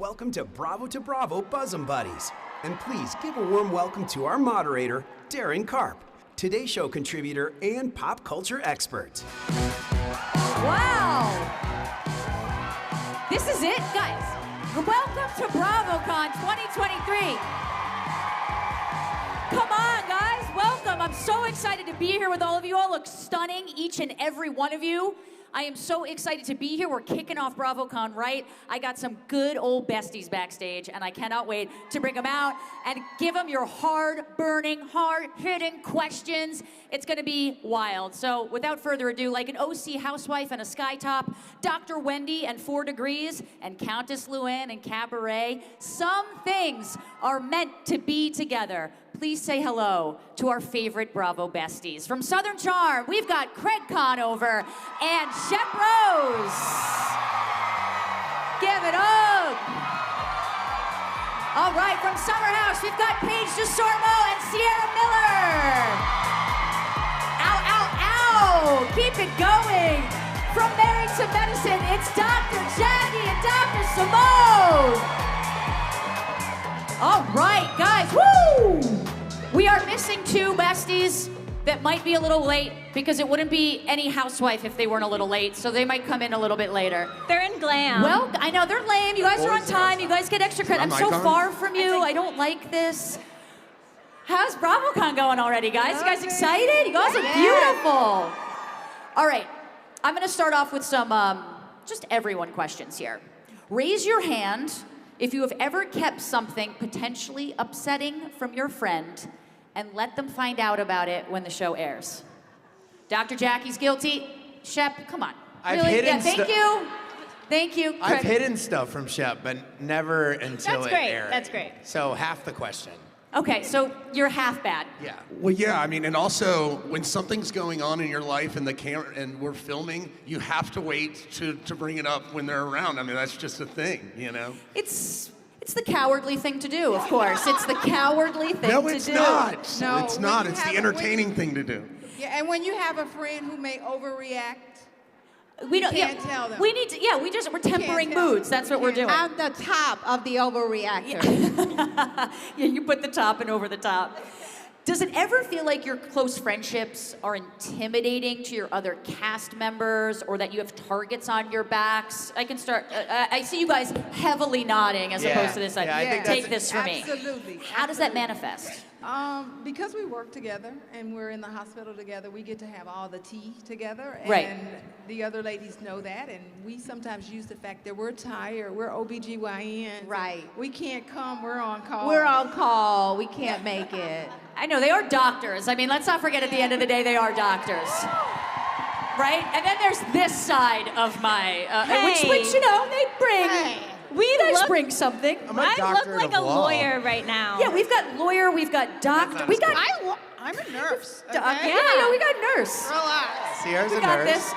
welcome to Bravo2Bravo Bosom Buddies. And please give a warm welcome to our moderator, Daryn Carp, Today Show contributor and pop culture expert. Wow! This is it, guys. Welcome to BravoCon 2023. Come on, guys, welcome. I'm so excited to be here with all of you. You all look stunning, each and every one of you. I am so excited to be here. We're kicking off BravoCon right. I got some good old besties backstage, and I cannot wait to bring them out and give them your hard-burning, hard-hitting questions. It's gonna be wild. So without further ado, like an OC housewife and a skytop, Dr. Wendy and 4 Degrees, and Countess Luann and Cabaret, some things are meant to be together. Please say hello to our favorite Bravo besties. From Southern Charm, we've got Craig Conover and Shep Rose. Give it up. All right, from Summer House, we've got Paige DeSormo and Ciara Miller. Ow, ow, ow. Keep it going. From Married to Medicine, it's Dr. Jackie and Dr. Simone. All right, guys, woo! We are missing 2 besties that might be a little late because it wouldn't be any housewife if they weren't a little late, so they might come in a little bit later. They're in glam. Well, I know, they're lame. You guys are on time. You guys get extra credit. I'm so far from you. I don't like this. How's BravoCon going already, guys? You guys excited? You guys are beautiful. All right, I'm gonna start off with some just everyone questions here. Raise your hand if you have ever kept something potentially upsetting from your friend and let them find out about it when the show airs. Dr. Jackie's guilty. Shep, come on. I've hidden thank you. Thank you. I've hidden stuff from Shep, but never until it aired. That's great. So half the question. Okay, so you're half bad. Yeah. Well, yeah, I mean, and also when something's going on in your life and the camera and we're filming, you have to wait to bring it up when they're around. I mean, that's just a thing, you know. It's the cowardly thing to do, of course. It's the cowardly thing to do. No, it's not. No, it's not. It's the when entertaining thing to do. Yeah, and when you have a friend who may overreact, We don't. can't tell them. We need to. Yeah, we're tempering tell moods. them. That's what we're doing. I'm the top of the overreactor. Yeah, you put the top and over the top. Does it ever feel like your close friendships are intimidating to your other cast members, or that you have targets on your backs? I can start. I see you guys heavily nodding as opposed to this. Yeah, I think Take this from me. Absolutely. How does that manifest? Because we work together and we're in the hospital together, we get to have all the tea together. And Right. the other ladies know that. And we sometimes use the fact that we're tired, we're OBGYNs. Right. We can't come, we're on call. We're on call. We can't make it. I know, they are doctors. I mean, let's not forget at the end of the day, they are doctors. Right? And then there's this side of my, which you know, they bring. Hey. You guys bring something. I'm a I look doctorate like of a law. lawyer right now. Yeah, we've got lawyer, we've got doctor, we got, I'm a nurse. yeah, we got nurse. Relax. Ciara's We a got nurse. this.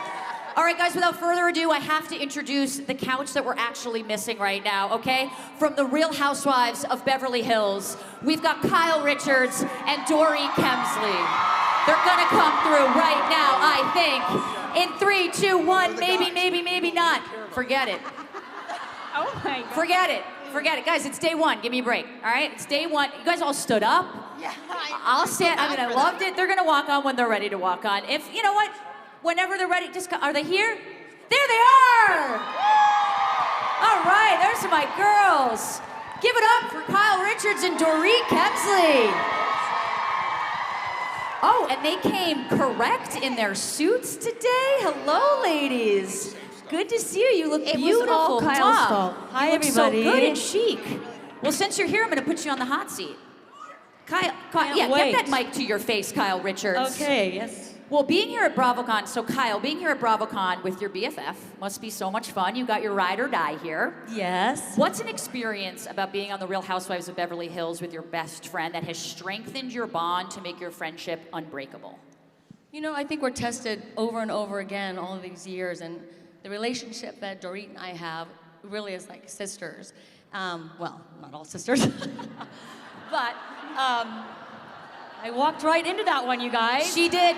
All right, guys, without further ado, I have to introduce the couch that we're actually missing right now, okay? From the Real Housewives of Beverly Hills, we've got Kyle Richards and Dorit Kemsley. They're gonna come through right now, I think. In 3, 2, 1, maybe not. Forget it. Oh my God. Forget it. Forget it. Guys, it's day 1. Give me a break, all right? It's day 1. You guys all stood up. Yeah, I'll stand. I mean, I loved it. They're going to walk on when they're ready to walk on. If, you know what? Whenever they're ready, just, are they here? There they are! All right, there's my girls. Give it up for Kyle Richards and Dorit Kemsley. Oh, and they came correct in their suits today. Hello, ladies. Good to see you. You look It was beautiful. all Kyle's fault. Hi, you look everybody. so good and chic. Well, since you're here, I'm going to put you on the hot seat. Kyle, yeah, wait. get that mic to your face, Kyle Richards. Okay, yes. Well, being here at BravoCon, so Kyle, being here at BravoCon with your BFF must be so much fun. You got your ride or die here. Yes. What's an experience about being on the Real Housewives of Beverly Hills with your best friend that has strengthened your bond to make your friendship unbreakable? You know, I think we're tested over and over again all of these years, and the relationship that Dorit and I have really is like sisters. Well, not all sisters, but I walked right into that one, you guys. She did.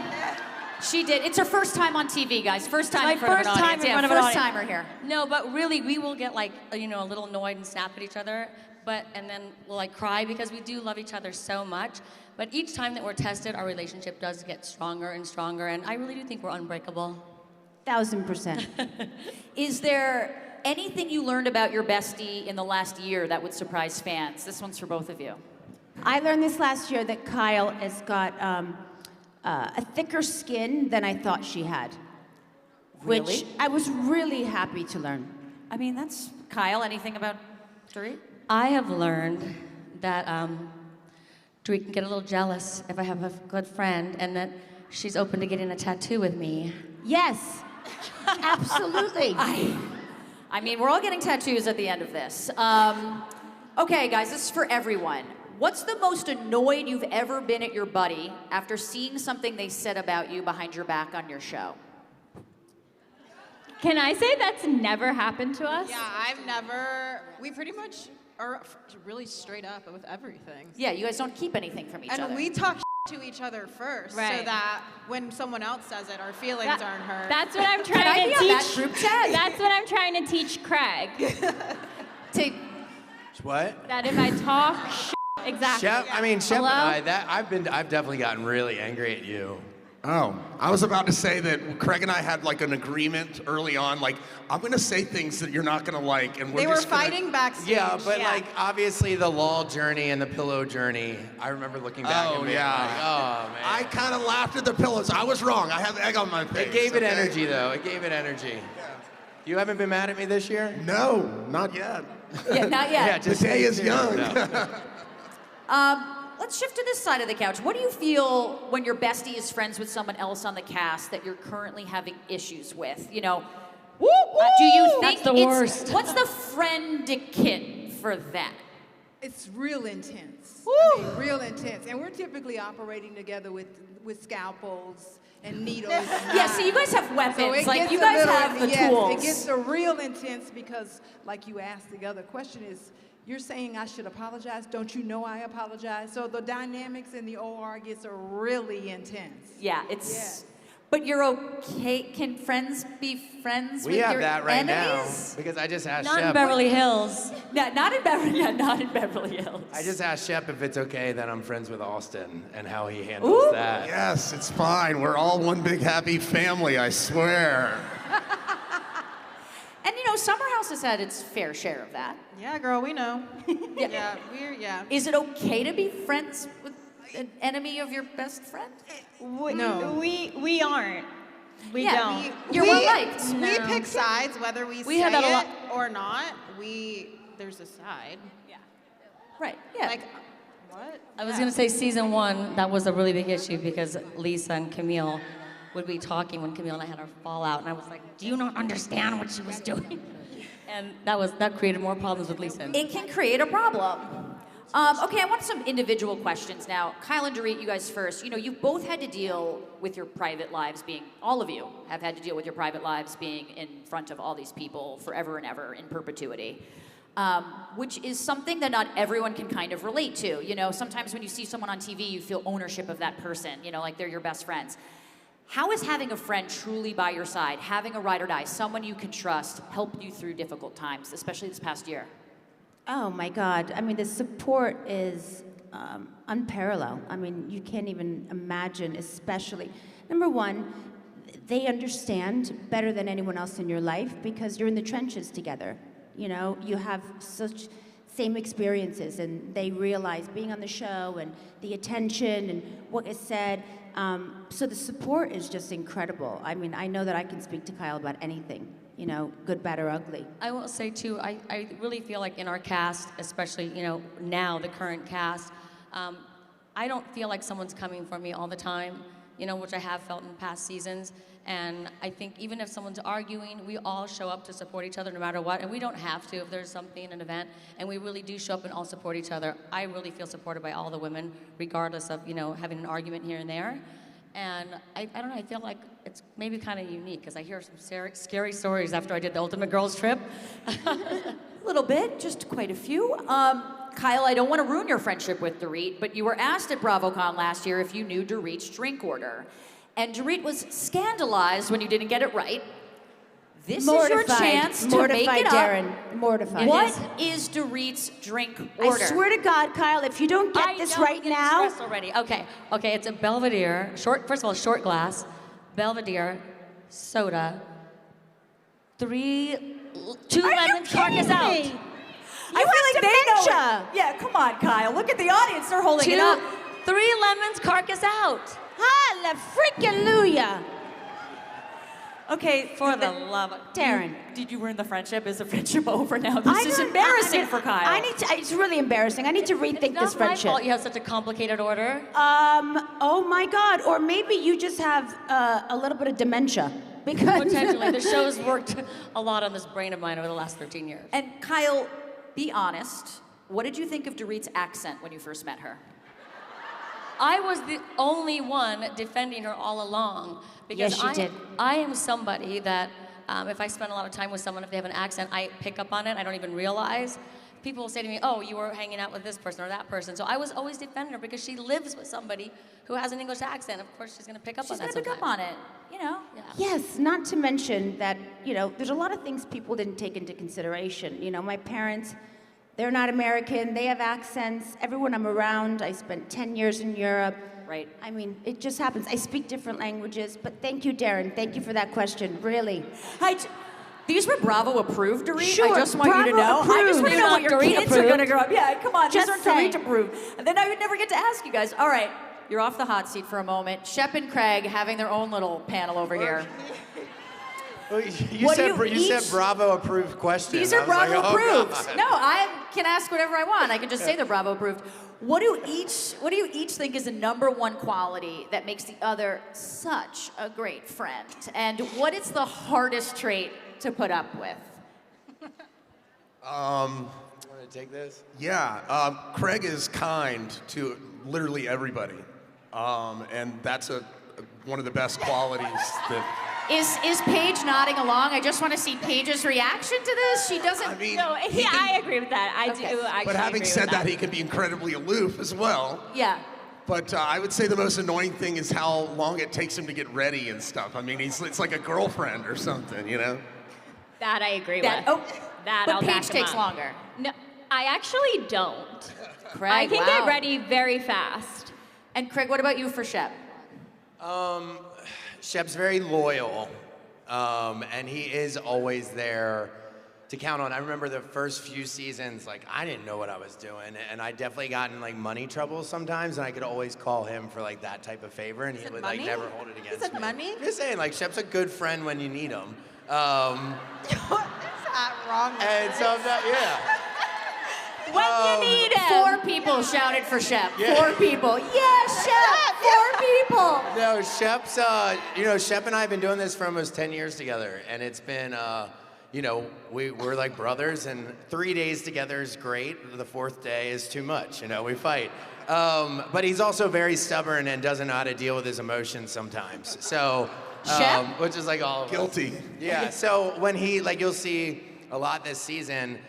She did. It's her first time on TV, guys. First time in front of an audience. in front of an first audience. timer here. No, but really, we will get like, a little annoyed and snap at each other, and then we'll like cry because we do love each other so much. But each time that we're tested, our relationship does get stronger and stronger, and I really do think we're unbreakable. 1000%. Is there anything you learned about your bestie in the last year that would surprise fans? This one's for both of you. I learned this last year that Kyle has got a thicker skin than I thought she had. Really? Which I was really happy to learn. I mean, that's Kyle. Anything about Dorit? I have learned that Dorit can get a little jealous if I have a good friend, and that she's open to getting a tattoo with me. Yes, absolutely. I mean, we're all getting tattoos at the end of this. Okay, guys, this is for everyone. What's the most annoyed you've ever been at your buddy after seeing something they said about you behind your back on your show? Can I say that's never happened to us? Yeah, I've never. We pretty much are really straight up with everything. Yeah, you guys don't keep anything from each other. And we talk to each other first, so that when someone else says it, our feelings aren't hurt. That's what I'm trying to teach. That group chat? That's what I'm trying to teach Craig. What? That if I talk exactly. Shep, I mean, Shep Hello? and I've definitely gotten really angry at you. Oh, I was about to say that Craig and I had like an agreement early on, like, I'm gonna say things that you're not gonna like, and They were fighting backstage. Yeah, but like, obviously the law journey and the pillow journey, I remember looking back and being like, oh, man. I kind of laughed at the pillows. I was wrong. I had egg on my face. It gave it energy, though. It gave it energy. You haven't been mad at me this year? No, not yet. Yeah, not yet. Yeah, The day is young. Let's shift to this side of the couch. What do you feel when your bestie is friends with someone else on the cast that you're currently having issues with? You know, do you think That's the worst. What's the friend-kit for that? It's real intense. I mean, real intense. And we're typically operating together with scalpels and needles. And Yeah, so you guys have weapons. So it like, gets you a guys little- have the yes, tools. It gets a real intense because, like you asked, the other question is, you're saying I should apologize? Don't you know I apologize? So the dynamics in the OR gets really intense. Yeah, it's... But you're okay. Can friends be friends with We have your that right enemies? now. Because I just asked Not Shep. in Beverly Hills. Not in Beverly Hills. I just asked Shep if it's okay that I'm friends with Austin and how he handles that. Yes, it's fine. We're all one big happy family, I swear. And you know, Summer House has had its fair share of that. Yeah, girl, we know. Yeah. Is it okay to be friends with an enemy of your best friend? No. We aren't. We Yeah, don't. You're well liked. We No. pick sides, whether we say had that a lot. it or not. There's a side. Right, yeah. Like, what? I was gonna say season 1, that was a really big issue because Lisa and Camille would be talking when Camille and I had our fallout, and I was like, do you not understand what she was doing? And that created more problems with Lisa. It can create a problem. Okay, I want some individual questions now. Kyle and Dorit, you guys first. You know, you've both had to deal with your private lives being, all of you have had to deal with your private lives being in front of all these people forever and ever in perpetuity. Which is something that not everyone can kind of relate to. You know, sometimes when you see someone on TV, you feel ownership of that person, you know, like they're your best friends. How is having a friend truly by your side, having a ride or die, someone you can trust, help you through difficult times, especially this past year? Oh my God. I mean, the support is unparalleled. I mean, you can't even imagine, especially. Number one, they understand better than anyone else in your life because you're in the trenches together. You know, you have such same experiences, and they realize being on the show and the attention and what is said. So the support is just incredible. I mean, I know that I can speak to Kyle about anything, you know, good, bad, or ugly. I will say too, I really feel like in our cast, especially, you know, now the current cast, I don't feel like someone's coming for me all the time, you know, which I have felt in past seasons. And I think even if someone's arguing, we all show up to support each other no matter what. And we don't have to if there's something, an event, and we really do show up and all support each other. I really feel supported by all the women, regardless of, you know, having an argument here and there. And I don't know, I feel like it's maybe kind of unique because I hear some scary stories after I did the Ultimate Girls trip. A little bit, just quite a few. Kyle, I don't want to ruin your friendship with Dorit, but you were asked at BravoCon last year if you knew Dorit's drink order. And Dorit was scandalized when you didn't get it right. This Mortified. is your chance to make Mortified, it up. Daryn. Mortified. What is Dorit's drink order? I swear to God, Kyle, if you don't get this right now. Already. Okay, it's a Belvedere, first of all, short glass, Belvedere, soda, 2 lemons, carcass out. I feel like they know it. Yeah, come on, Kyle. Look at the audience. They're holding it up. 3 lemons, carcass out. Hallelujah. Okay, for the love of Daryn. Did you ruin the friendship? Is the friendship over now? This is embarrassing for Kyle. It's really embarrassing. I need to rethink this friendship. It's not my fault you have such a complicated order. Oh my God. Or maybe you just have a little bit of dementia. Because potentially. The show's worked a lot on this brain of mine over the last 13 years. And Kyle, be honest. What did you think of Dorit's accent when you first met her? I was the only one defending her all along. Because yes, you did. I am somebody that, if I spend a lot of time with someone, if they have an accent, I pick up on it. I don't even realize. People will say to me, oh, you were hanging out with this person or that person. So I was always defending her because she lives with somebody who has an English accent. Of course, she's going to pick up on that. She's going to pick up on it, you know? Yeah. Yes, not to mention that, there's a lot of things people didn't take into consideration. My parents, they're not American. They have accents. Everyone I'm around, I spent 10 years in Europe. Right. I mean, it just happens. I speak different languages, but thank you, Daryn. Thank you for that question, really. These were Bravo approved, Dorit? Sure, I just want you to know. Approved. I just want to know what your Dorit kids approved. are going to grow up. Yeah, come on. Just these are Dorit approved. And then I would never get to ask you guys. All right, you're off the hot seat for a moment. Shep and Craig having their own little panel over here. Well, you said Bravo approved questions. These are Bravo approved. No, I can ask whatever I want. I can just say they're Bravo approved. What do you each think is the #1 quality that makes the other such a great friend? And what is the hardest trait to put up with? Want to take this? Yeah, Craig is kind to literally everybody, and that's one of the best qualities that. Is Paige nodding along? I just want to see Paige's reaction to this. She doesn't. I mean, no, I agree with that. I do actually. But having agree said with that, he can be incredibly aloof as well. Yeah. But I would say the most annoying thing is how long it takes him to get ready and stuff. I mean, it's like a girlfriend or something, That I agree with. Oh, that but I'll Paige back him takes up. longer. No, I actually don't. Craig, I can get ready very fast. And Craig, what about you for Shep? Shep's very loyal, and he is always there to count on. I remember the first few seasons, I didn't know what I was doing, and I definitely got in money trouble sometimes, and I could always call him for that type of favor, and he would never hold it against me. Is it money? I'm just saying, Shep's a good friend when you need him. That's not wrong. And sometimes, yeah. When you need him. 4 people shouted for Shep. Yeah. 4 people. Yes, Shep. 4 people. No, Shep's, Shep and I have been doing this for almost 10 years together, and it's been, we're like brothers, and 3 days together is great. The 4th day is too much, we fight. But he's also very stubborn and doesn't know how to deal with his emotions sometimes. So, Shep? which is all of us. Guilty. Yeah, so when he, you'll see a lot this season,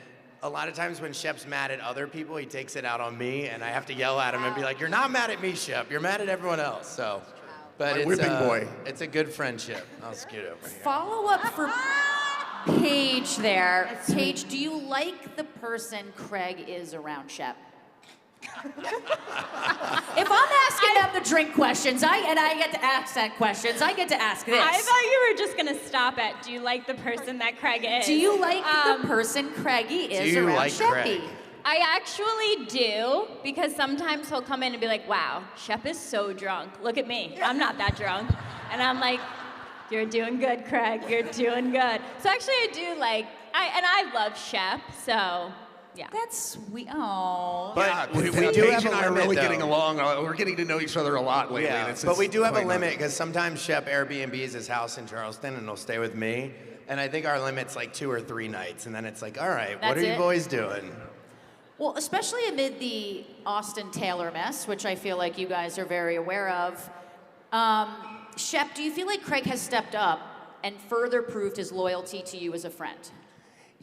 a lot of times when Shep's mad at other people, he takes it out on me, and I have to yell at him and be like, "You're not mad at me, Shep. You're mad at everyone else." So, but it's whipping boy. It's a good friendship. I'll scoot over here. Follow up for Paige there. Paige, do you like the person Craig is around Shep? If I'm asking them the drink questions, and I get to ask that questions, I get to ask this. I thought you were just gonna stop at, do you like the person that Craig is? Do you like the person Craigie is Do you around like Sheppy? Craig? I actually do, because sometimes he'll come in and be like, wow, Shep is so drunk. Look at me. I'm not that drunk. And I'm like, you're doing good, Craig. You're doing good. So actually I do I love Shep, so yeah. That's sweet. Oh. But we Paige do have and a I are limit, really though. getting along. We're getting to know each other a lot lately. Yeah, and it's but we do have a quite limit nice. because sometimes Shep Airbnbs his house in Charleston and he'll stay with me. And I think our limit's 2 or 3 nights. And then it's all right, what That's are you it? boys doing? Well, especially amid the Austin Taylor mess, which I feel like you guys are very aware of. Shep, do you feel like Craig has stepped up and further proved his loyalty to you as a friend?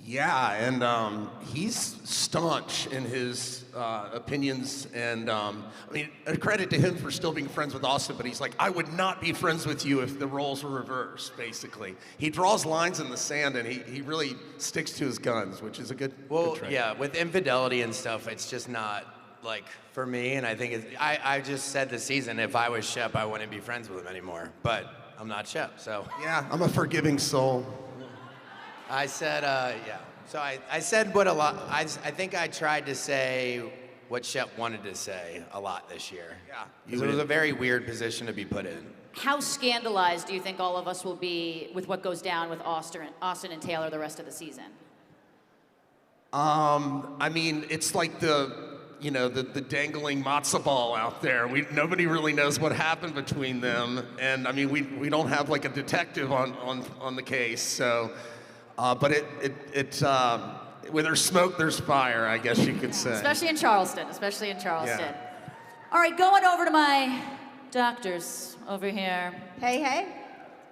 Yeah, and he's staunch in his opinions, and I mean, a credit to him for still being friends with Austin, but he's like, I would not be friends with you if the roles were reversed, basically. He draws lines in the sand, and he really sticks to his guns, which is a good trait. Yeah, with infidelity and stuff, it's just not, like, for me, and I think I just said this season, if I was Shep, I wouldn't be friends with him anymore, but I'm not Shep, so. Yeah, I'm a forgiving soul. I said, yeah. So I said what a lot, I think I tried to say what Shep wanted to say a lot this year. Yeah. Because it was a very weird position to be put in. How scandalized do you think all of us will be with what goes down with Austin and Taylor the rest of the season? I mean, it's like the dangling matzo ball out there. Nobody really knows what happened between them. And I mean, we don't have like a detective on the case, so. But where there's smoke, there's fire, I guess you could say. Especially in Charleston. Yeah. All right, going over to my doctors over here. Hey, hey.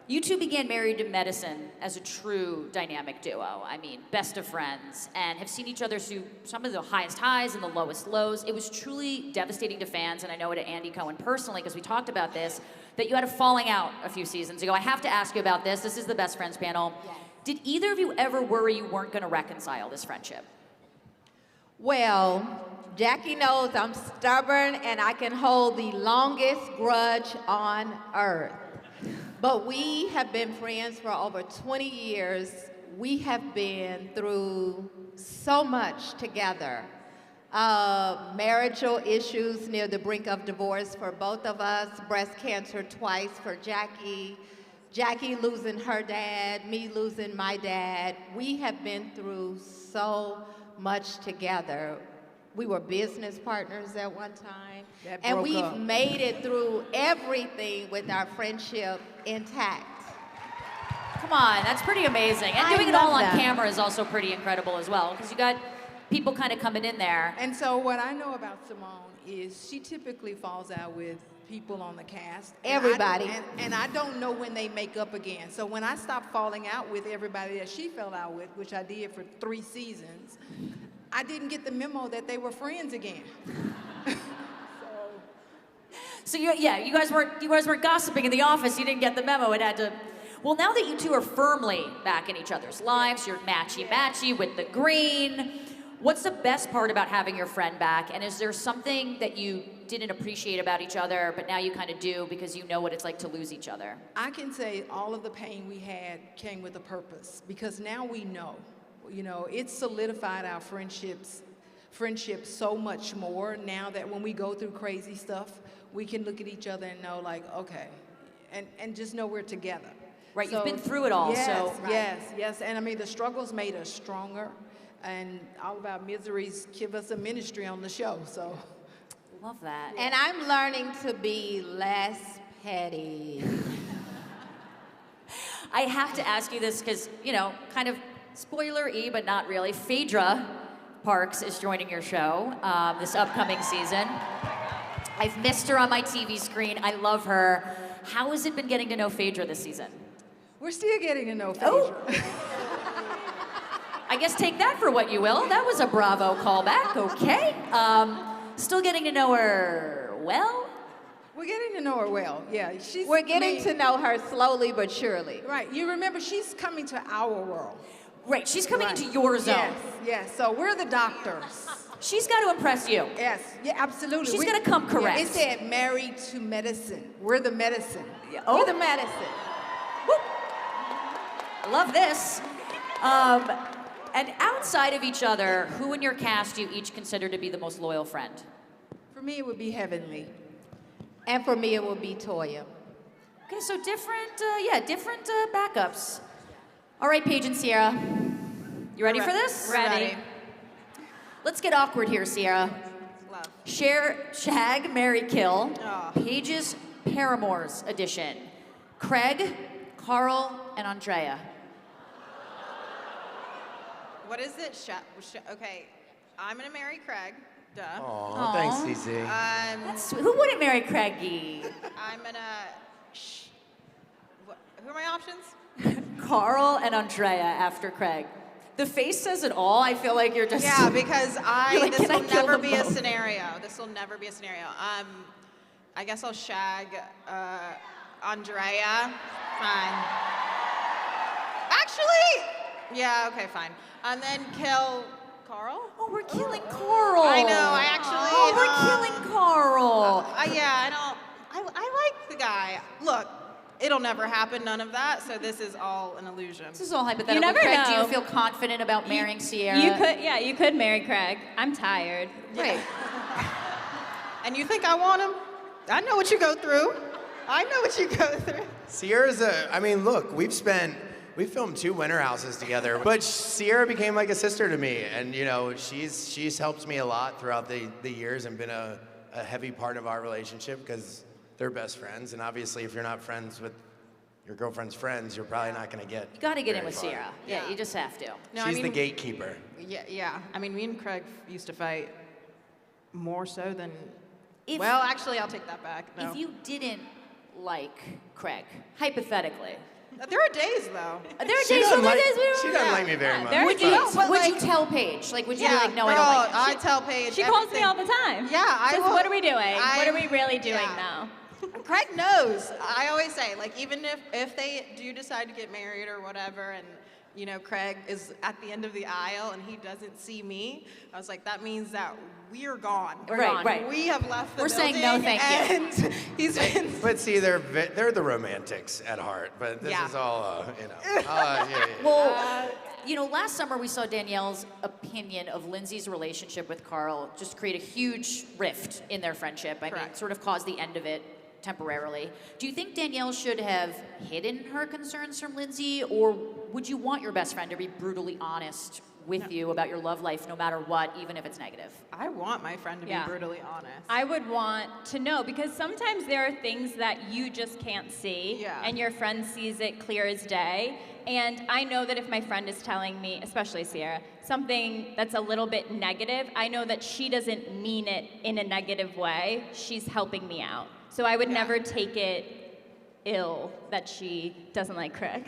You two began Married to Medicine as a true dynamic duo. I mean, best of friends, and have seen each other through some of the highest highs and the lowest lows. It was truly devastating to fans, and I know it to Andy Cohen personally, because we talked about this, that you had a falling out a few seasons ago. I have to ask you about this. This is the Best Friends panel. Yes. Did either of you ever worry you weren't going to reconcile this friendship? Well, Jackie knows I'm stubborn and I can hold the longest grudge on earth. But we have been friends for over 20 years. We have been through so much together. Marital issues near the brink of divorce for both of us, breast cancer twice for Jackie losing her dad, me losing my dad. We have been through so much together. We were business partners at one time. And we've made it through everything with our friendship intact. Come on, that's pretty amazing. And doing it all on camera is also pretty incredible as well, because you got people kind of coming in there. And so what I know about Simone is she typically falls out with people on the cast. Everybody. And I don't know when they make up again. So when I stopped falling out with everybody that she fell out with, which I did for 3 seasons, I didn't get the memo that they were friends again. So you guys weren't gossiping in the office. You didn't get the memo. It had to. Well, now that you two are firmly back in each other's lives, you're matchy with the green. What's the best part about having your friend back? And is there something that you didn't appreciate about each other, but now you kind of do because you know what it's like to lose each other? I can say all of the pain we had came with a purpose, because now we know. You know, it solidified our friendships so much more now that when we go through crazy stuff, we can look at each other and know, like, okay, and just know we're together. Right, so, you've been through it all, yes, so. Yes, and I mean, the struggles made us stronger, and all of our miseries give us a ministry on the show, so. Love that. And I'm learning to be less petty. I have to ask you this because, kind of spoiler-y, but not really. Phaedra Parks is joining your show this upcoming season. I've missed her on my TV screen. I love her. How has it been getting to know Phaedra this season? We're still getting to know Phaedra. I guess take that for what you will. That was a Bravo callback, okay. Still getting to know her well? We're getting to know her well, yeah. We're getting to know her slowly but surely. Right, you remember she's coming to our world. Right, she's coming into your zone. Yes, so we're the doctors. She's got to impress you. Yes, yeah, absolutely. She's going to come correct. Yeah, it said Married to Medicine. We're the medicine. Yeah. We're the medicine. Whoop. I love this. And outside of each other, who in your cast do you each consider to be the most loyal friend? For me, it would be Heavenly. And for me, it would be Toya. Okay, so different backups. All right, Paige and Ciara. You ready for this? Ready. Let's get awkward here, Ciara. Love. Shag, marry, kill. Oh. Paige's Paramours edition. Craig, Carl, and Andrea. What is it? Okay, I'm gonna marry Craig. Duh. Aw, thanks, CC. That's sweet. Who wouldn't marry Craigie? I'm gonna. Who are my options? Carl and Andrea after Craig. The face says it all. I feel like you're just... Yeah, because like, this "Can I will kill never them be a both?" scenario. This will never be a scenario. I guess I'll shag Andrea. Fine. Actually, yeah, okay, fine. And then kill Carl? Oh, we're killing Carl. I know, I actually... Oh, we're killing Carl. I like the guy. Look, it'll never happen, none of that, so this is all an illusion. This is all hypothetical. You never Craig, do know. you feel confident about marrying Ciara? You could marry Craig. I'm tired. Great. And you think I want him? I know what you go through. I know what you go through. Ciara's look, we filmed 2 winter houses together, but Ciara became like a sister to me, and she's helped me a lot throughout the years and been a heavy part of our relationship because they're best friends, and obviously if you're not friends with your girlfriend's friends, you're probably not going to get You got to get in very with far. Ciara. Yeah, you just have to. No, She's the gatekeeper. Yeah. I mean, me and Craig used to fight more so than... If- well, actually, I'll take that back. No. If you didn't like Craig, hypothetically, There are days, though. there are She days doesn't when like, it is. she doesn't like me very much. Would you? No, but would like- you tell Paige? Like, would you be Yeah, like, no, I girl, don't like? I tell Paige She calls me everything. all the time. Yeah, I Says, will- what are we doing? What I- are we really doing yeah. now? Craig knows. I always say, like, even if they do decide to get married or whatever, and Craig is at the end of the aisle and he doesn't see me, I was like, that means that we're gone. We're gone. Right. We have left the We're building. saying no, thank you. And he's been. But see, they're the romantics at heart. But this Yeah. is all, yeah. Well, last summer we saw Danielle's opinion of Lindsay's relationship with Carl just create a huge rift in their friendship. I mean, Correct. sort of caused the end of it temporarily. Do you think Danielle should have hidden her concerns from Lindsay, or would you want your best friend to be brutally honest with you about your love life no matter what, even if it's negative? I want my friend to be brutally honest. I would want to know because sometimes there are things that you just can't see Yeah. and your friend sees it clear as day. And I know that if my friend is telling me, especially Ciara, something that's a little bit negative, I know that she doesn't mean it in a negative way. She's helping me out. So I would never take it ill that she doesn't like Craig.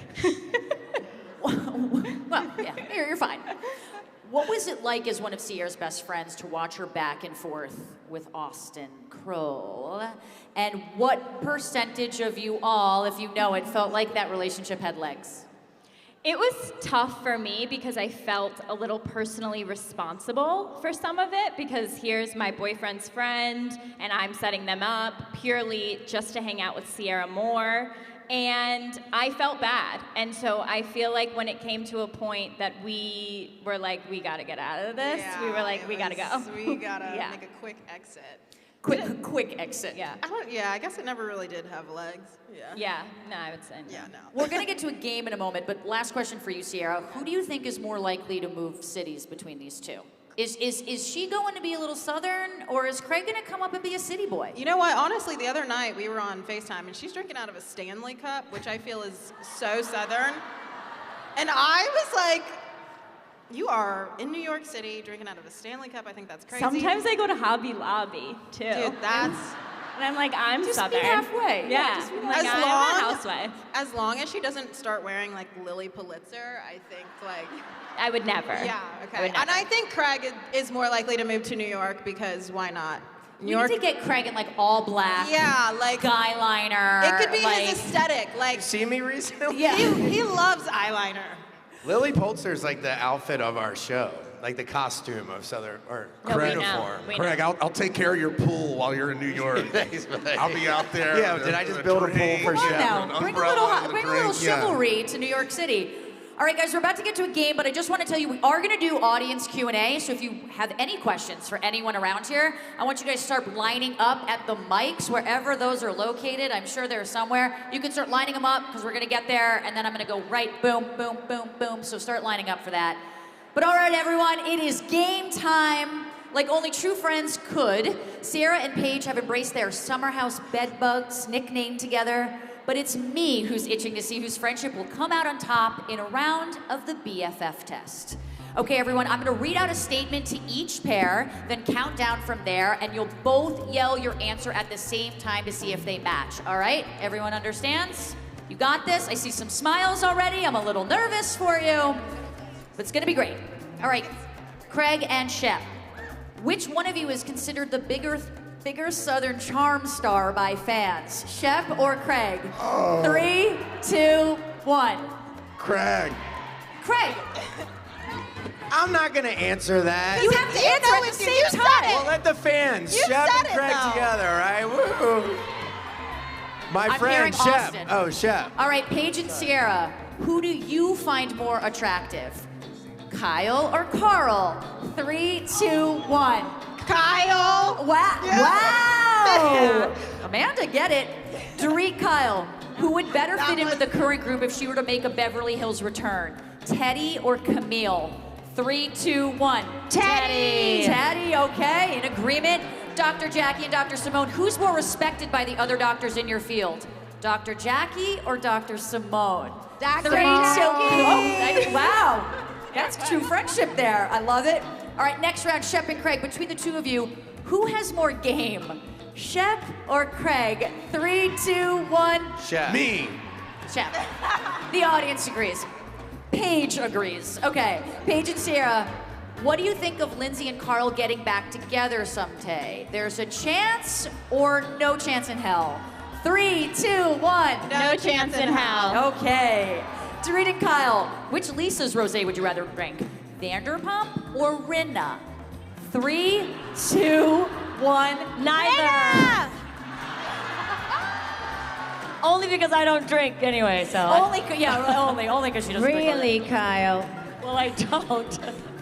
Well, yeah, you're fine. What was it like as one of Ciara's best friends to watch her back and forth with Austin Kroll? And what percentage of you all, if you know it, felt like that relationship had legs? It was tough for me because I felt a little personally responsible for some of it because here's my boyfriend's friend and I'm setting them up purely just to hang out with Ciara more. And I felt bad. And so I feel like when it came to a point that we were like, we gotta get out of this, we were like, we gotta go. We gotta Yeah. make a quick exit. Quick exit. Yeah. I guess it never really did have legs. Yeah. Yeah, no, I would say no. Yeah, no. We're going to get to a game in a moment, but last question for you, Ciara. Who do you think is more likely to move cities between these two? Is she going to be a little Southern, or is Craig going to come up and be a city boy? You know what? Honestly, the other night we were on FaceTime and she's drinking out of a Stanley cup, which I feel is so Southern. And I was like, you are in New York City drinking out of a Stanley cup. I think that's crazy. Sometimes I go to Hobby Lobby, too. Dude, that's... And I'm like, I'm Just Southern. be halfway. Yeah, Just be I'm like, As I'm long- a housewife. As long as she doesn't start wearing like Lily Pulitzer, I think like... I would never. Yeah, I okay. would And never. I think Craig is more likely to move to New York because why not? New We York... need to get Craig in like all black. Yeah, like... Guy liner. It could be like, his aesthetic. Like, See me recently? Yeah. he loves eyeliner. Lily Pulitzer's like the outfit of our show, like the costume of Southern or No, we know. uniform. We Craig, I'll take care of your pool while you're in New York. I'll be out there. Yeah, did I just build a pool for Come on Shep? now. An Bring a umbrella little, and a bring a little drink, yeah. chivalry to New York City. All right, guys, we're about to get to a game, but I just want to tell you we are going to do audience Q&A. So if you have any questions for anyone around here, I want you guys to start lining up at the mics wherever those are located. I'm sure they're somewhere. You can start lining them up because we're going to get there, and then I'm going to go right, boom, boom, boom, boom. So start lining up for that. But all right, everyone, it is game time. Like only true friends could, Ciara and Paige have embraced their summer house bedbugs nicknamed together. But it's me who's itching to see whose friendship will come out on top in a round of the BFF test. Okay, everyone, I'm gonna read out a statement to each pair, then count down from there, and you'll both yell your answer at the same time to see if they match, all right? Everyone understands? You got this? I see some smiles already. I'm a little nervous for you. but it's gonna be great. All right, Craig and Shep. Which one of you is considered the bigger Southern charm star by fans? Shep or Craig? 3, 2, 1. Craig. Craig. I'm not gonna answer that. You have to answer at the same time. Well, let the fans, You Shep said and Craig it, though. together, right? Woo! My I'm friend hearing Shep. Austin. Oh, Shep. All right, Paige and Ciara, who do you find more attractive? Kyle or Carl? 3, 2, 1. Kyle. Wow. Yeah. Wow. Amanda, get it. Dorit, Kyle, who would better fit in with the current group if she were to make a Beverly Hills return? Teddy or Camille? 3, 2, 1. Teddy. Teddy, okay, in agreement. Dr. Jackie and Dr. Simone, who's more respected by the other doctors in your field? Dr. Jackie or Dr. Simone? Dr. 3, 2, Jackie. oh, wow. That's true friendship there. I love it. All right, next round, Shep and Craig. Between the two of you, who has more game? Shep or Craig? 3, 2, 1. Shep. Me. Shep. The audience agrees. Paige agrees. Okay, Paige and Ciara, what do you think of Lindsay and Carl getting back together someday? There's a chance or no chance in hell? 3, 2, 1. No chance in hell. Okay. Dorit and Kyle, which Lisa's rosé would you rather drink? Vanderpump or Rinna? 3, 2, 1. Neither. Only because I don't drink anyway, so. Only because she doesn't drink. Really, Kyle? Well, I don't.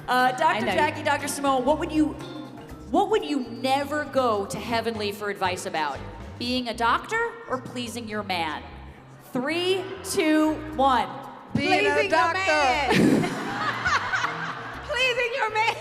Dr. know. Jackie, Dr. Simone, what would you never go to Heavenly for advice about? Being a doctor or pleasing your man? 3, 2, 1. Pleasing your man. Pleasing your man.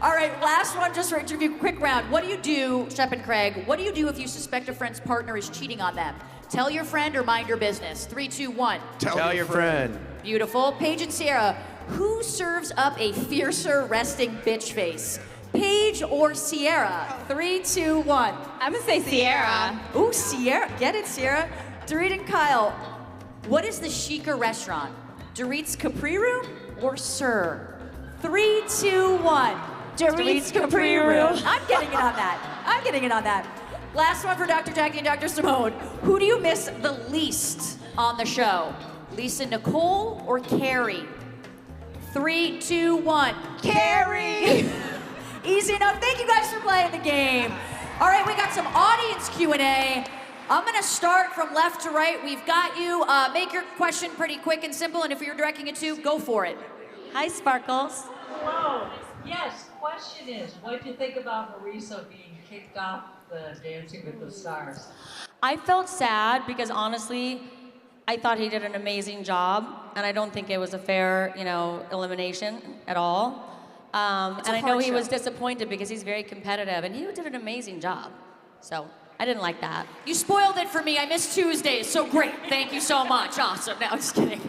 All right, last one, just for interview, quick round. What do you do, Shep and Craig, what do you do if you suspect a friend's partner is cheating on them? Tell your friend or mind your business? 3, 2, 1. Tell your friend. Beautiful. Paige and Ciara, who serves up a fiercer resting bitch face? Paige or Ciara? 3, 2, 1. I'm gonna say Ciara. Ooh, Ciara. Get it, Ciara. Dorit and Kyle, what is the chicer restaurant? Dorit's Capri Room or Sir? 3, 2, 1. Dorit's Capri Room. I'm getting it on that. Last one for Dr. Jackie and Dr. Simone. Who do you miss the least on the show? Lisa Nicole or Carrie? 3, 2, 1. Carrie. Easy enough. Thank you guys for playing the game. All right, we got some audience Q&A. I'm gonna start from left to right. We've got you. Make your question pretty quick and simple, and if you're directing it to, go for it. Hi, Sparkles. Hello. Yes, question is, what do you think about Marisa being kicked off the Dancing with the Stars? I felt sad because honestly, I thought he did an amazing job, and I don't think it was a fair, elimination at all. And I know he was disappointed because he's very competitive, and he did an amazing job. So I didn't like that. You spoiled it for me. I missed Tuesdays, so great. Thank you so much. Awesome. No, I'm just kidding.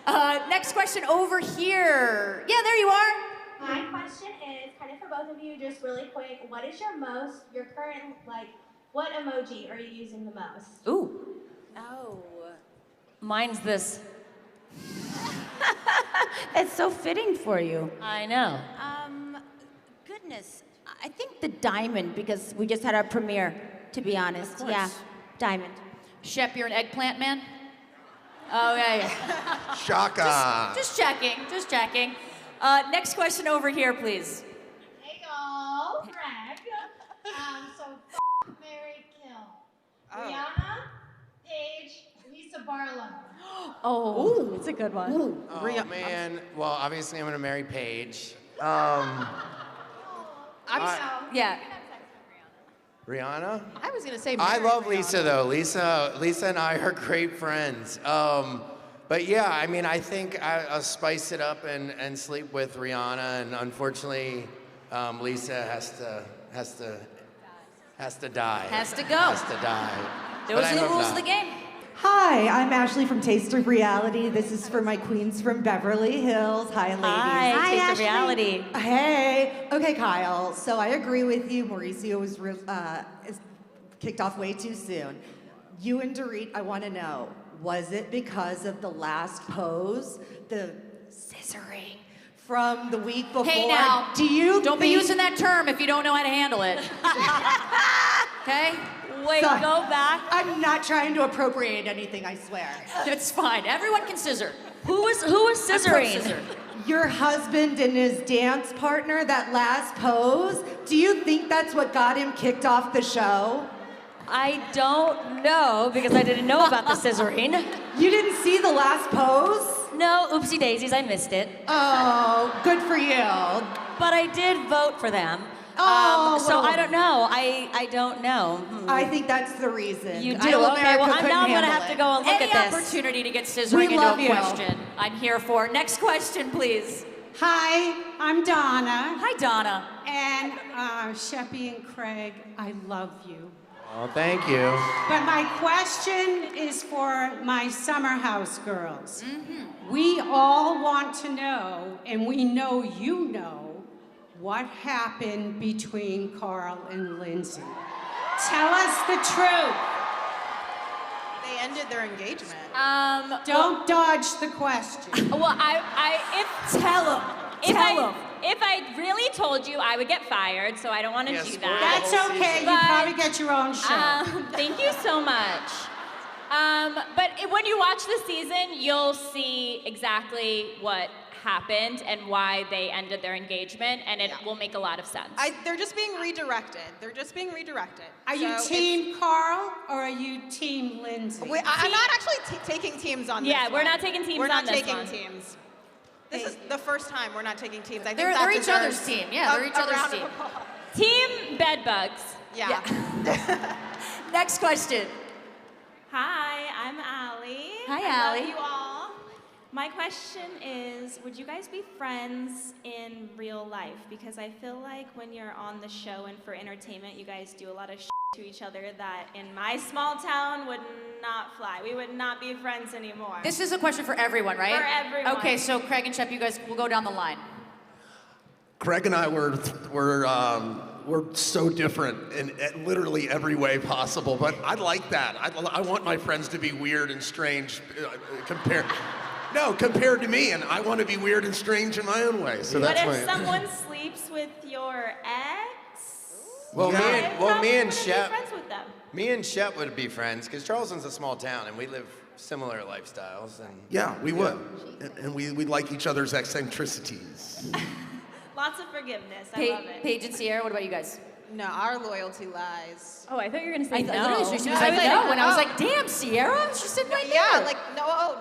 Next question over here. Yeah, there you are. My question is kind of for both of you, just really quick. What is your current, what emoji are you using the most? Ooh. Oh. Mine's this. It's so fitting for you. I know. Goodness. I think the diamond, because we just had our premiere, to be honest. Yeah, diamond. Shep, you're an eggplant man? Oh, yeah. Shaka. Just checking. Next question over here, please. Hey, y'all. Craig. So, Mary Kill. Rihanna, Paige, Lisa Barlow. Oh, it's a good one. Oh, man. Well, obviously, I'm going to marry Paige. Yeah. Rihanna? I was gonna say. I marry love Rihanna. Lisa, though. Lisa and I are great friends. But yeah, I mean, I think I'll spice it up and sleep with Rihanna. And unfortunately, Lisa has to die. Has to go. Has to die. Those But I are the hope rules of not. the game. Hi, I'm Ashley from Taste of Reality. This is for my queens from Beverly Hills. Hi, ladies. Hi, Taste of Ashley. Reality. Hey. Okay, Kyle. So I agree with you. Mauricio was is kicked off way too soon. You and Dorit, I want to know, was it because of the last pose, the sister scissoring from the week before. Hey now, don't be using that term if you don't know how to handle it. Okay? Wait, go back. I'm not trying to appropriate anything, I swear. It's fine. Everyone can scissor. Who was scissoring? Your husband and his dance partner, that last pose, do you think that's what got him kicked off the show? I don't know because I didn't know about the scissoring. You didn't see the last pose? No, oopsie daisies, I missed it. Oh, good for you. But I did vote for them. So I don't know. I don't know. I think that's the reason. You do? Okay, well, I'm now going to have to go and look Any at this. opportunity to get scissoring into a question, I'm here for. Next question, please. Hi, I'm Donna. Hi, Donna. And Sheppy and Craig, I love you. Oh, thank you. But my question is for my summer house girls. We all want to know, and we know you know, what happened between Carl and Lindsay. Tell us the truth. They ended their engagement. Don't dodge the question. Well, Tell them. If I really told you, I would get fired, so I don't want to do that. That's okay. You probably get your own show. Thank you so much. But when you watch the season, you'll see exactly what happened and why they ended their engagement, and it will make a lot of sense. They're just being redirected. Are you team Carl or are you team Lindsay? I'm not actually taking teams on this Yeah, one. we're not taking teams We're on not this taking one. teams. This is the first time we're not taking teams. I think They're each other's deserves team. Yeah, they're each other's round of team. applause. Team bedbugs. Yeah. Next question. Hi, I'm Allie. Hi, I Allie. love you all. My question is, would you guys be friends in real life? Because I feel like when you're on the show and for entertainment, you guys do a lot of shit to each other that in my small town would not fly. We would not be friends anymore. This is a question for everyone, right? For everyone. Okay, so Craig and Shep, you guys will go down the line. Craig and I we're so different in literally every way possible, but I like that. I want my friends to be weird and strange compared to me, and I want to be weird and strange in my own way. So but that's if someone sleeps with your ex, Well, me and be Shep, friends with them. me and Shep would be friends because Charleston's a small town and we live similar lifestyles. And yeah, we would, and we like each other's eccentricities. Lots of forgiveness. I love it. Paige and Ciara, what about you guys? No, our loyalty lies. Oh, I thought you were going to say I no. literally, she was like, no, and I was like, damn, Ciara? She said right Yeah, there. like, no,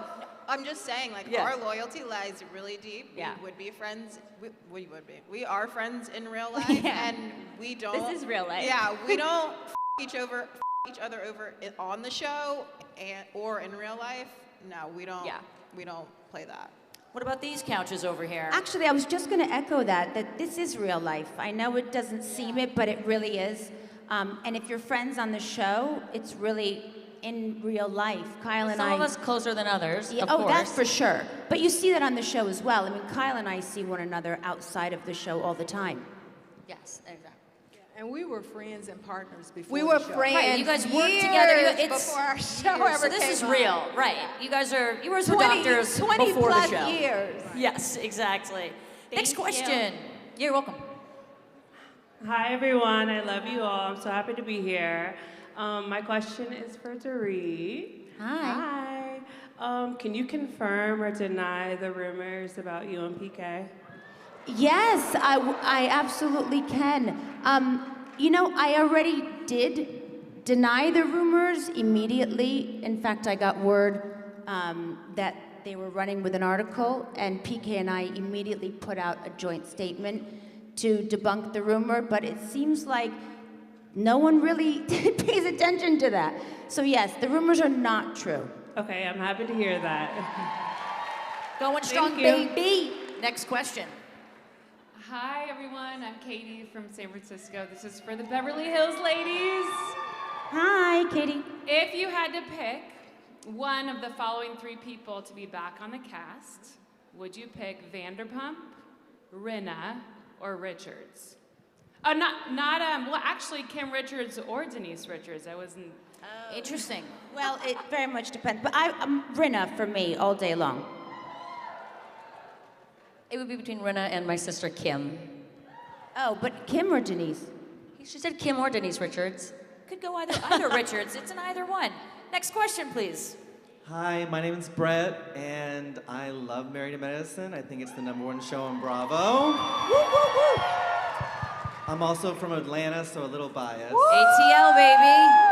I'm just saying, like, our loyalty lies really deep. Yeah. We would be friends. We would be. We are friends in real life, Yeah. and we don't. This is real life. Yeah, we don't each other over on the show or in real life. No, we don't. Yeah. We don't play that. What about these couches over here? Actually, I was just going to echo that this is real life. I know it doesn't seem it, but it really is. And if you're friends on the show, it's really in real life. Kyle and I... Some of us closer than others, Yeah, of oh, course. that's for sure. But you see that on the show as well. I mean, Kyle and I see one another outside of the show all the time. Yes, exactly. And we were friends and partners before We the were show. friends. Right, you guys work years together. before our show So ever this is came real, on. right? You guys were 20 doctors before the plus show. years. Yes, exactly. Next you. question. You're welcome. Hi, everyone. I love you all. I'm so happy to be here. My question is for Dorit. Hi. Hi. Can you confirm or deny the rumors about you and PK? Yes, I absolutely can. You know, I already did deny the rumors immediately. In fact, I got word that they were running with an article, and PK and I immediately put out a joint statement to debunk the rumor, but it seems like no one really pays attention to that. So yes, the rumors are not true. Okay, I'm happy to hear that. Going strong, Thank you. baby. Next question. Hi, everyone. I'm Katie from San Francisco. This is for the Beverly Hills ladies. Hi, Katie. If you had to pick one of the following three people to be back on the cast, would you pick Vanderpump, Rinna, or Richards? Well, actually, Kim Richards or Denise Richards. I wasn't. Interesting. Well, it very much depends, but I'm Rinna for me all day long. It would be between Rinna and my sister Kim. Oh, but Kim or Denise? She said Kim or Denise Richards. Could go either Richards. It's an either one. Next question, please. Hi, my name is Brett, and I love Married to Medicine. I think it's the #1 show on Bravo. Woo, woo, woo. I'm also from Atlanta, so a little biased. ATL, baby.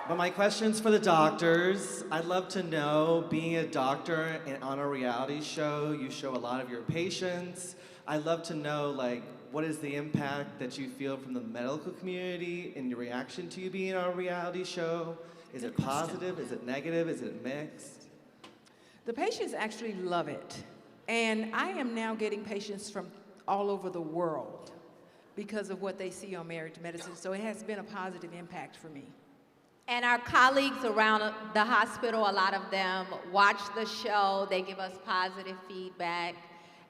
But my question's for the doctors. I'd love to know, being a doctor and on a reality show, you show a lot of your patients. I'd love to know, like, what is the impact that you feel from the medical community in your reaction to you being on a reality show? Is it positive? Is it negative? Is it mixed? The patients actually love it. And I am now getting patients from all over the world because of what they see on Married to Medicine. So it has been a positive impact for me. And our colleagues around the hospital, a lot of them watch the show. They give us positive feedback.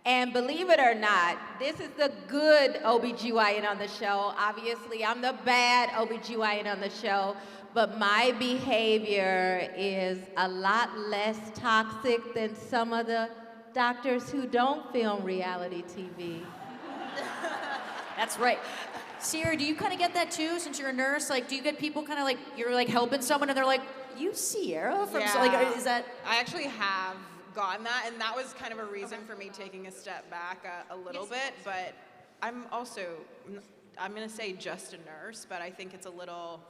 And believe it or not, this is the good OBGYN on the show. Obviously, I'm the bad OBGYN on the show, but my behavior is a lot less toxic than some of the doctors who don't film reality TV. That's right. Ciara, do you kind of get that too, since you're a nurse? Like, do you get people kind of like, you're like helping someone and they're like, you Ciara? From Yeah. so, like, is that? I actually have gotten that, and that was kind of a reason for me taking a step back a little bit, but I'm also, I'm gonna say just a nurse, but I think it's a little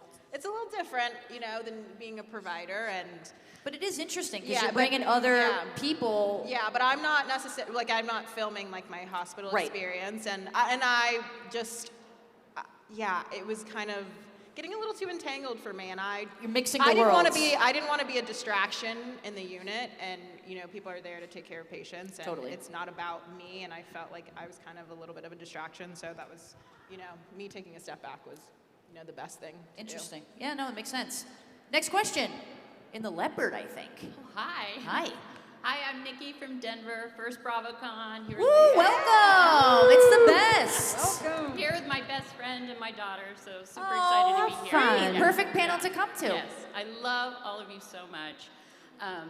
different, you know, than being a provider. And But it is interesting because you're bringing other people. Yeah, but I'm not necessarily, like, I'm not filming like my hospital experience, and I just, yeah, it was kind of getting a little too entangled for me, and you're mixing the I didn't want to worlds. be, I didn't want to be a distraction in the unit, and you know, people are there to take care of patients, and Totally. it's not about me, and I felt like I was kind of a little bit of a distraction, so that was, you know, me taking a step back was, you know, the best thing to do. Interesting. Yeah, no, it makes sense. Next question. In the leopard, I think. Hi. Hi. Hi, I'm Nikki from Denver, first BravoCon. Here Woo, with my welcome. It's the best. Welcome. Here with my best friend and my daughter, so super Oh, excited to be here. fun. Perfect panel to come to. Yes, I love all of you so much,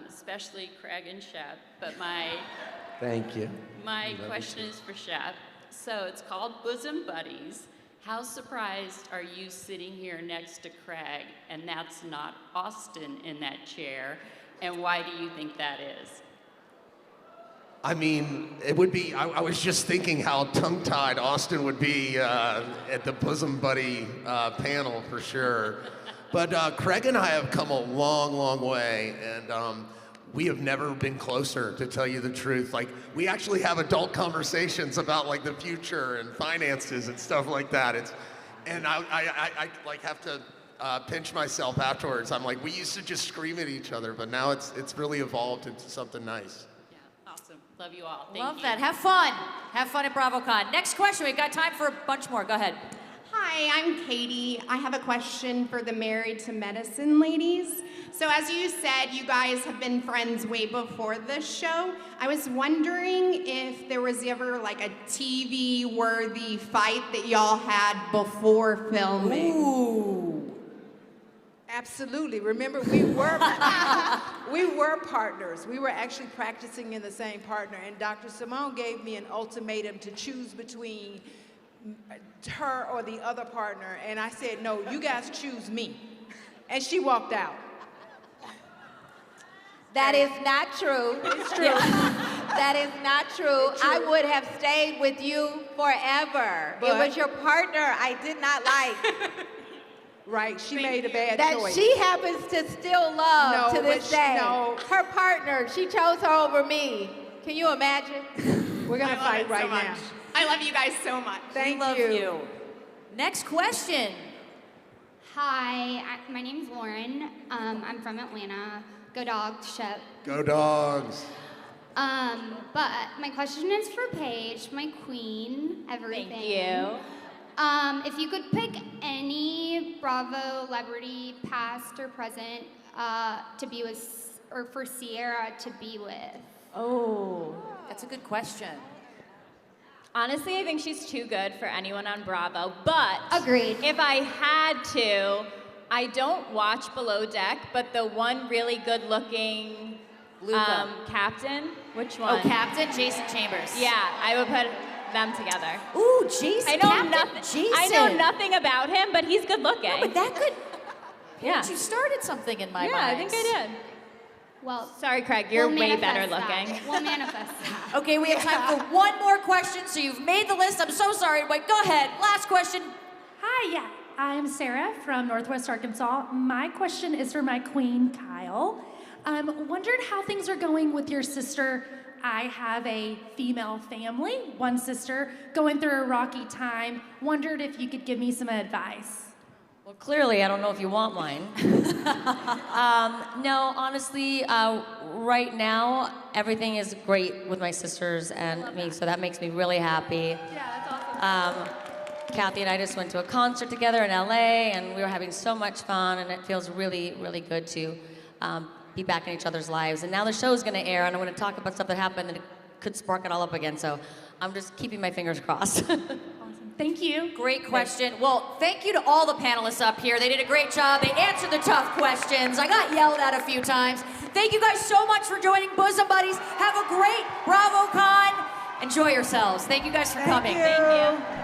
especially Craig and Shep. But Thank you. my Love question is for Shep. So it's called Bosom Buddies. How surprised are you sitting here next to Craig and that's not Austin in that chair? And why do you think that is? I mean, it would be, I was just thinking how tongue-tied Austin would be at the Bosom Buddy panel for sure. But Craig and I have come a long, long way, and we have never been closer, to tell you the truth. Like, we actually have adult conversations about like the future and finances and stuff like that. And I like have to pinch myself afterwards. I'm like, we used to just scream at each other, but now it's really evolved into something nice. Awesome. Love you all. Thank Love you. that. Have fun. Have fun at BravoCon. Next question. We've got time for a bunch more. Go ahead. Hi, I'm Katie. I have a question for the Married to Medicine ladies. So as you said, you guys have been friends way before this show. I was wondering if there was ever like a TV-worthy fight that y'all had before filming. Ooh. Absolutely. Remember, we were partners. We were actually practicing in the same partner, and Dr. Simone gave me an ultimatum to choose between her or the other partner, and I said, no, you guys choose me. And she walked out. That is not true. It's true. That is not true. I would have stayed with you forever. It was your partner I did not like. Right, she made a bad that choice. she happens to still love No, to this but day. no. Her partner, she chose her over me. Can you imagine? We're gonna I love fight it right so much. now. I love you guys so much. Thank Love you. Next question. Hi, my name's Lauren. I'm from Atlanta. Go Dogs, Shep. Go Dogs. But my question is for Paige, my queen, everything. Thank you. If you could pick any Bravo celebrity, past or present, to be with, or for Ciara to be with. Oh, that's a good question. Honestly, I think she's too good for anyone on Bravo, but Agreed. If I had to, I don't watch Below Deck, but the one really good-looking Luca. Captain. Which one? Oh, Captain? Jason Chambers. Yeah, I would put them together. Ooh, Jason. I know Captain nothing. Jason. I know nothing about him, but he's good looking. No, but that could. Yeah. You started something in my mind. Yeah, I think I did. Well, sorry, Craig. You're we'll way better manifest that. looking. We'll manifest that. Okay, we have time for one more question. So you've made the list. I'm so sorry. Wait, go ahead. Last question. Hi, yeah. I'm Sarah from Northwest Arkansas. My question is for my queen, Kyle. Wondered how things are going with your sister. I have a female family, one sister, going through a rocky time. Wondered if you could give me some advice. Well, clearly, I don't know if you want mine. No, honestly, right now, everything is great with my sisters and me, so that makes me really happy. Yeah, that's awesome. Kathy and I just went to a concert together in LA, and we were having so much fun, and it feels really, really good to be back in each other's lives. And now the show's gonna air, and I'm gonna talk about stuff that happened, and it could spark it all up again, so I'm just keeping my fingers crossed. Thank you. Great question. Well, thank you to all the panelists up here. They did a great job. They answered the tough questions. I got yelled at a few times. Thank you guys so much for joining Bosom Buddies. Have a great BravoCon. Enjoy yourselves. Thank you guys for coming. Thank you.